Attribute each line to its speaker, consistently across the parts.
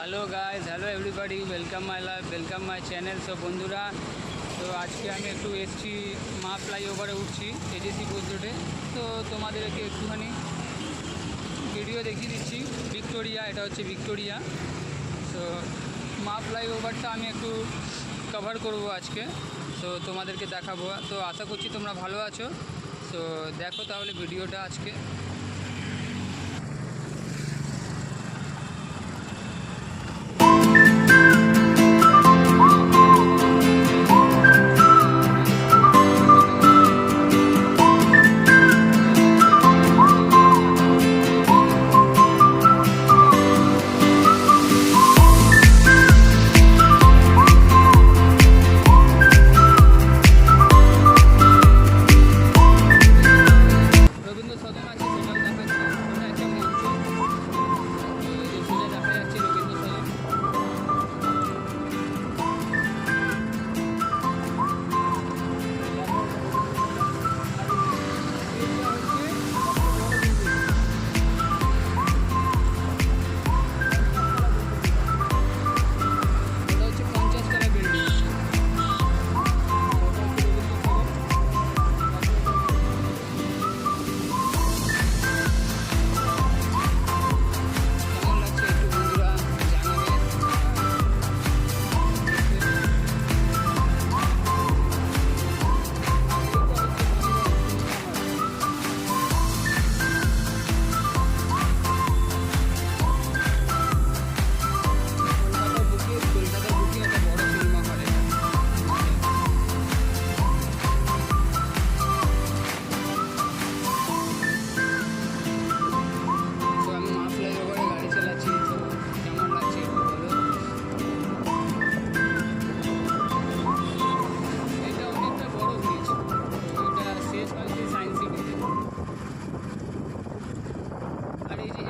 Speaker 1: Hello guys, hello everybody, welcome my channel. সব বন্ধুরা, তো আজকে আমি একটু এসছি মা ফ্লাইওভারে উঠছি এজেসি পোস্ট রোডে। তো তোমাদেরকে একটুখানি ভিডিও দেখিয়ে দিচ্ছি। ভিক্টোরিয়া, এটা হচ্ছে ভিক্টোরিয়া। তো মা ফ্লাইওভারটা আমি একটু কভার করব আজকে, তো তোমাদেরকে দেখাবো। তো আশা করছি তোমরা ভালো আছো। তো দেখো তাহলে ভিডিওটা আজকে।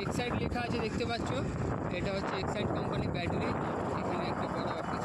Speaker 1: এক্সাইড লেখা আছে, দেখতে পাচ্ছ? এটা হচ্ছে এক্সাইড কোম্পানি ব্যাটারি। এখানে একটা বড় অফিস।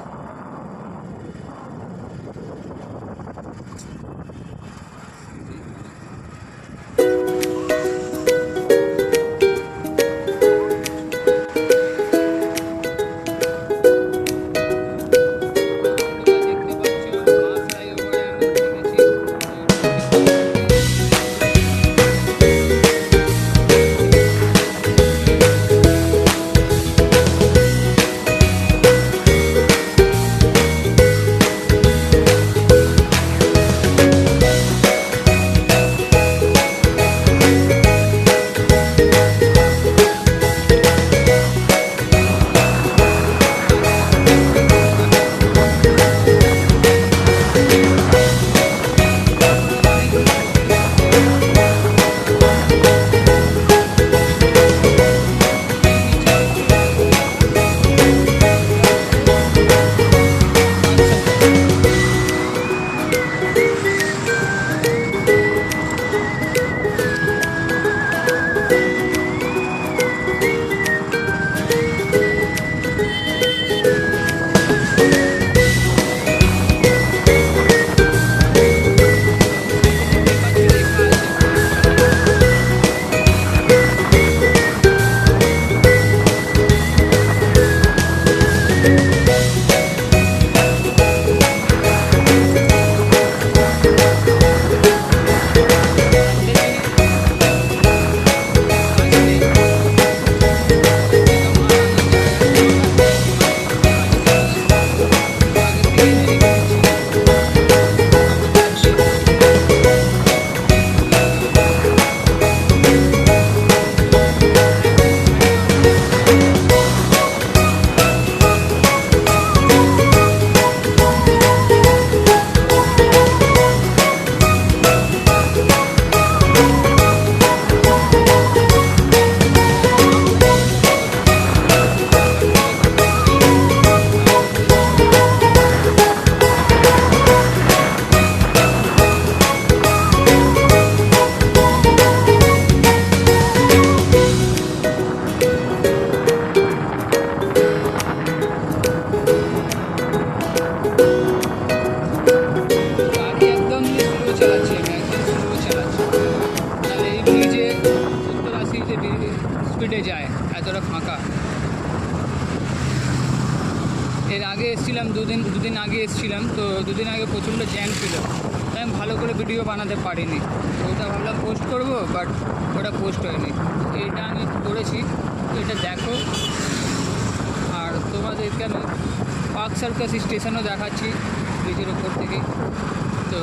Speaker 1: স্পিডে যায়, এতটা ফাঁকা। এর আগে এসেছিলাম দুদিন আগে এসেছিলাম, তো দুদিন আগে প্রচণ্ড জ্যাম ছিল, তাই আমি ভালো করে ভিডিও বানাতে পারিনি। তো ওটা ভাবলাম পোস্ট করব, বাট ওটা পোস্ট হয়নি। এটা আমি করেছি, তো এটা দেখো। আর তোমাদেরকে আমি পার্ক সার্কাস স্টেশনও দেখাচ্ছি ব্রিজের ওপর থেকে। তো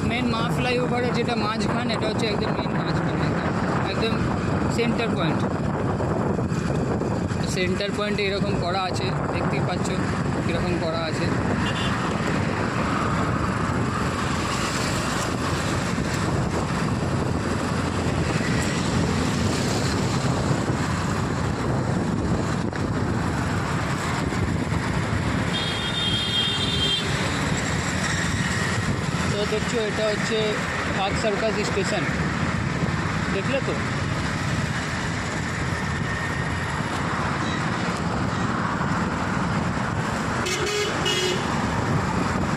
Speaker 1: মেন মা ফ্লাইওভারের যেটা মাঝখান, এটা হচ্ছে একদম মেন মাঝখান, একদম সেন্টার পয়েন্টে এরকম করা আছে, দেখতেই পাচ্ছ কীরকম করা আছে। তো দেখছো, এটা হচ্ছে পার্ক সার্কাস স্টেশন, দেখলে তো।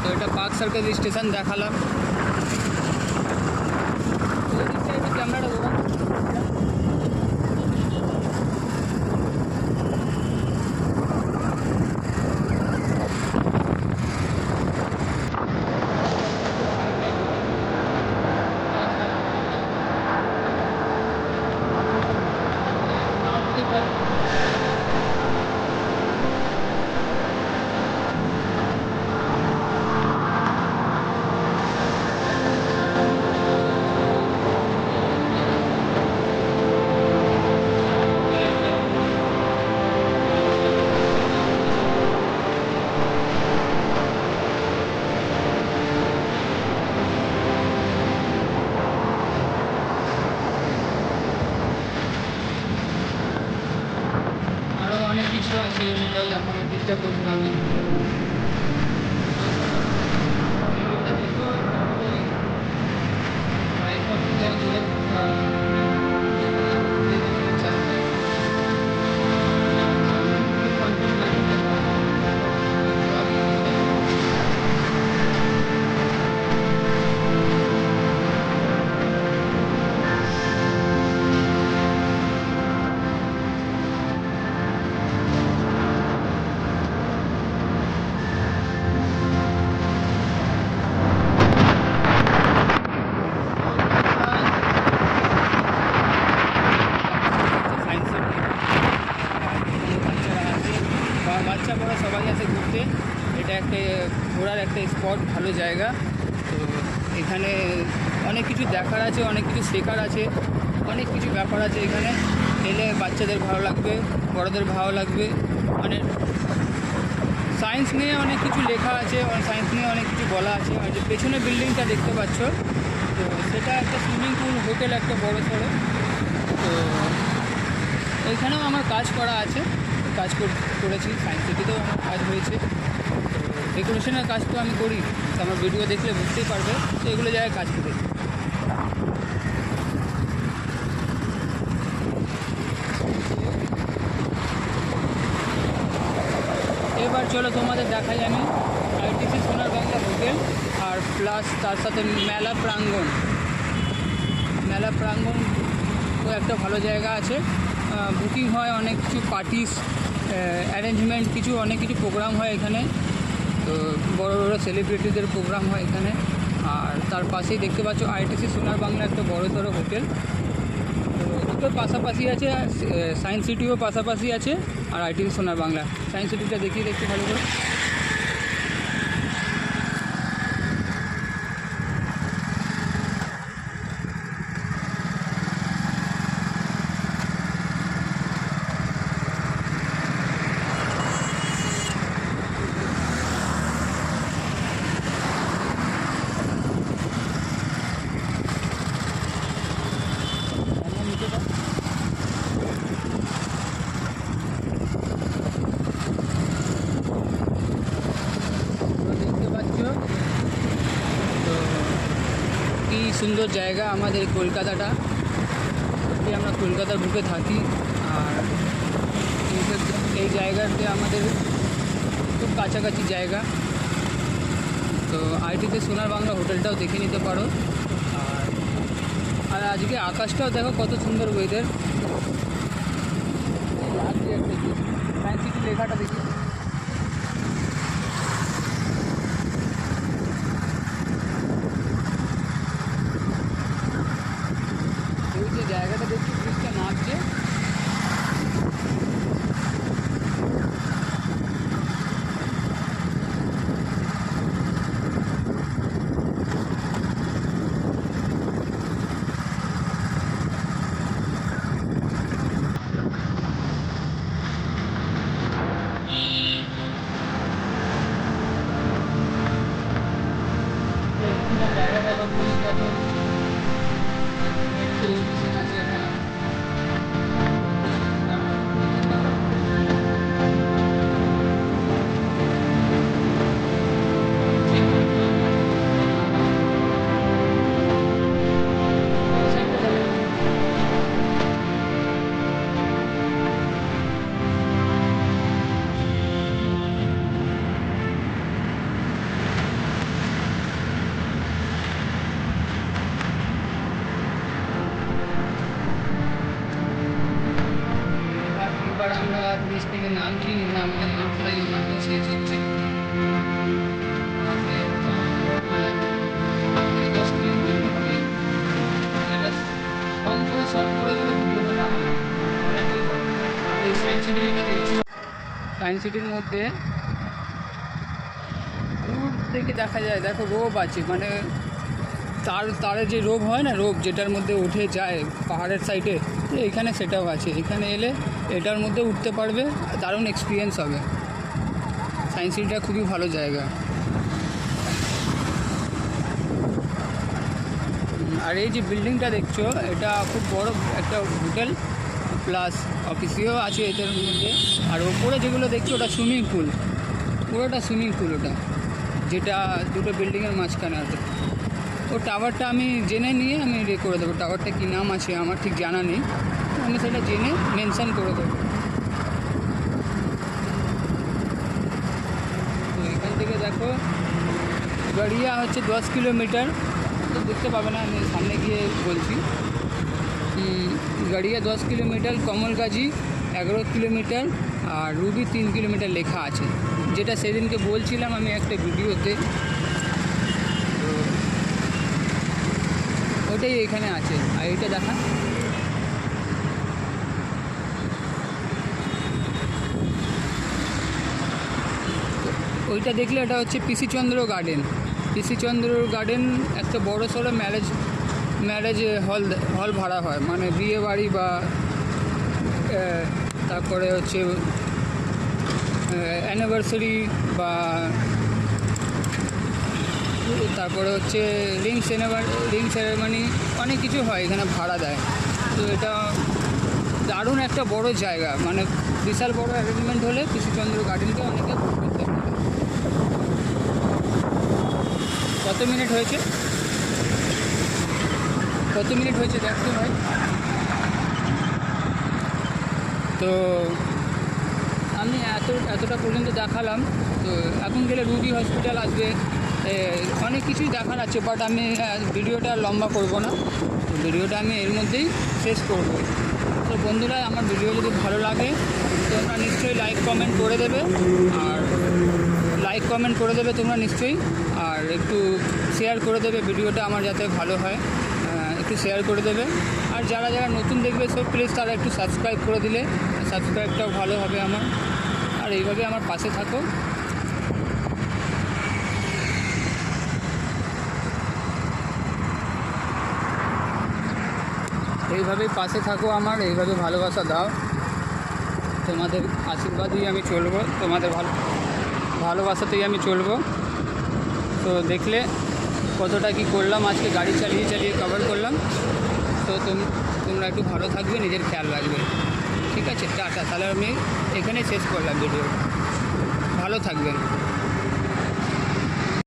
Speaker 1: তো এটা পার্ক সার্কাস স্টেশন দেখালাম। ক্যামেরাটা দোকান অনেক কিছু আছে, সেটাও দেখানোর চেষ্টা করবো আমি। বাচ্চা বড় সবাই আসে ঘুরতে। এটা একটা ঘোরার একটা স্পট, ভালো জায়গা। তো এখানে অনেক কিছু দেখার আছে, অনেক কিছু শেখার আছে, অনেক কিছু ব্যাপার আছে। এখানে এলে বাচ্চাদের ভালো লাগবে, বড়দের ভালো লাগবে। মানে সায়েন্স নিয়ে অনেক কিছু লেখা আছে, সায়েন্স নিয়ে অনেক কিছু বলা আছে। আর যে পেছনে বিল্ডিংটা দেখতে পাচ্ছ, তো সেটা একটা সুইমিং পুল হোটেল, একটা বড় সড়ো। তো ওইখানেও আমার কাজ করা আছে, কাজ করেছি। সায়েন্স সিটিতেও আমার কাজ হয়েছে। তো ডেকোরেশনের কাজ তো আমি করি, তো আমার ভিডিও দেখলে বুঝতেই পারবে। তো এগুলো জায়গায় কাজ করি। এবার চলো তোমাদের দেখাই আমি আইটিসি সোনার বাংলা হোটেল, আর প্লাস তার সাথে মেলা প্রাঙ্গণ ও একটা ভালো জায়গা আছে। বুকিং হয়, অনেক কিছু পার্টিস অ্যারেঞ্জমেন্ট, অনেক কিছু প্রোগ্রাম হয় এখানে। তো বড় বড় সেলিব্রিটিদের প্রোগ্রাম হয় এখানে। আর তার পাশেই দেখতে পাচ্ছ আইটিসি সোনার বাংলা, একটা বড়সড় হোটেল। তো দুটো পাশাপাশি আছে, সায়েন্স সিটিও পাশাপাশি আছে, আর আইটিসি সোনার বাংলা। সায়েন্স সিটিটা দেখিয়ে দেখতে ভালো করে। সুন্দর জায়গা আমাদের কলকাতাটা। আমরা কলকাতার বুকে থাকি, আর এই জায়গাতে আমাদের খুব কাছাকাছি জায়গা। তো আইটিতে সোনার বাংলা হোটেলটাও দেখে নিতে পারো। আর আজকে আকাশটাও দেখো কত সুন্দর ওয়েদার। সায়েন্স সিটি লেখাটা দেখি। এই যে জায়গাটা দেখছি ব্রিজটা নামছে, ব্রিজ থেকে নামছি, নামতে মাথায় শেষ হচ্ছে। সায়েন্স সিটির মধ্যে দূর থেকে দেখা যায়, দেখো রোপ আছে, মানে তারে যে রোপ হয় না, রোপ যেটার মধ্যে উঠে যায় পাহাড়ের সাইডে, এখানে সেটাও আছে। এখানে এলে এটার মধ্যে উঠতে পারবে, দারুণ এক্সপিরিয়েন্স হবে। সায়েন্স সিটিটা খুবই ভালো জায়গা। আর এই যে বিল্ডিংটা দেখছো, এটা খুব বড় একটা হোটেল প্লাস অফিসিও আছে এটার মধ্যে। আর ওপরে যেগুলো দেখছো ওটা সুইমিং পুল, পুরোটা সুইমিং পুল ওটা, যেটা দুটো বিল্ডিংয়ের মাঝখানে আছে। ও টাওয়ারটা আমি জেনে নিয়ে আমি করে দেবো। টাওয়ারটা কী নাম আছে আমার ঠিক জানা নেই, আমি সেটা জেনে মেনশান করে দেবো। তো এখান থেকে দেখো গড়িয়া হচ্ছে 10 কিলোমিটার, তো দেখতে পাবে না, আমি সামনে গিয়ে বলছি। গড়িয়া 10 কিলোমিটার, কমলগাজি 11 কিলোমিটার, আর রুবি 3 কিলোমিটার লেখা আছে, যেটা সেদিনকে বলছিলাম আমি একটা ভিডিওতে। তো ওটাই এখানে আছে। আর এটা দেখা, ওইটা দেখলে এটা হচ্ছে পিসি চন্দ্র গার্ডেন। পিসি চন্দ্র গার্ডেন একটা বড় সড়ো ম্যারেজ হল ভাড়া হয়, মানে বিয়ে বাড়ি বা তারপরে হচ্ছে অ্যানিভার্সারি বা তারপরে হচ্ছে রিং সেরেমনি, অনেক কিছু হয় এখানে, ভাড়া দেয়। তো এটা দারুণ একটা বড় জায়গা, মানে বিশাল বড় অ্যারেঞ্জমেন্ট হলে পিসি চন্দ্র গার্ডেনকে অনেকে বুক করতে পারে। কত মিনিট হয়েছে দেখতে ভাই। তো আমি এতটা পর্যন্ত দেখালাম। তো এখন গেলে রুবি হসপিটাল আসবে, অনেক কিছুই দেখার আছে, বাট আমি ভিডিওটা লম্বা করব না, ভিডিওটা আমি এর মধ্যেই শেষ করব। তো বন্ধুরা, আমার ভিডিও যদি ভালো লাগে তোমরা নিশ্চয়ই লাইক কমেন্ট করে দেবে, তোমরা নিশ্চয়ই। আর একটু শেয়ার করে দেবে ভিডিওটা, আমার যাতে ভালো হয়, একটু শেয়ার করে দেবে। আর যারা নতুন দেখবে সব প্লিজ তারা একটু সাবস্ক্রাইব করে দিলে, সাবস্ক্রাইবটাও ভালো হবে আমার। আর এইভাবে আমার পাশে থাকো। এইভাবেই পাশে থাকো আমার, এইভাবে ভালোবাসা দাও। তোমাদের আশীর্বাদেই আমি চলবো, তোমাদের ভালোবাসাতেই আমি চলবো। তো দেখলে কতটা কি করলাম আজকে, গাড়ি চালিয়ে কভার করলাম। তো তোমরা একটু ভালো থাকবে, নিজের খেয়াল রাখবে, ঠিক আছে? টাটা। তাহলে আমি এখানেই শেষ করলাম ভিডিও। ভালো থাকবেন।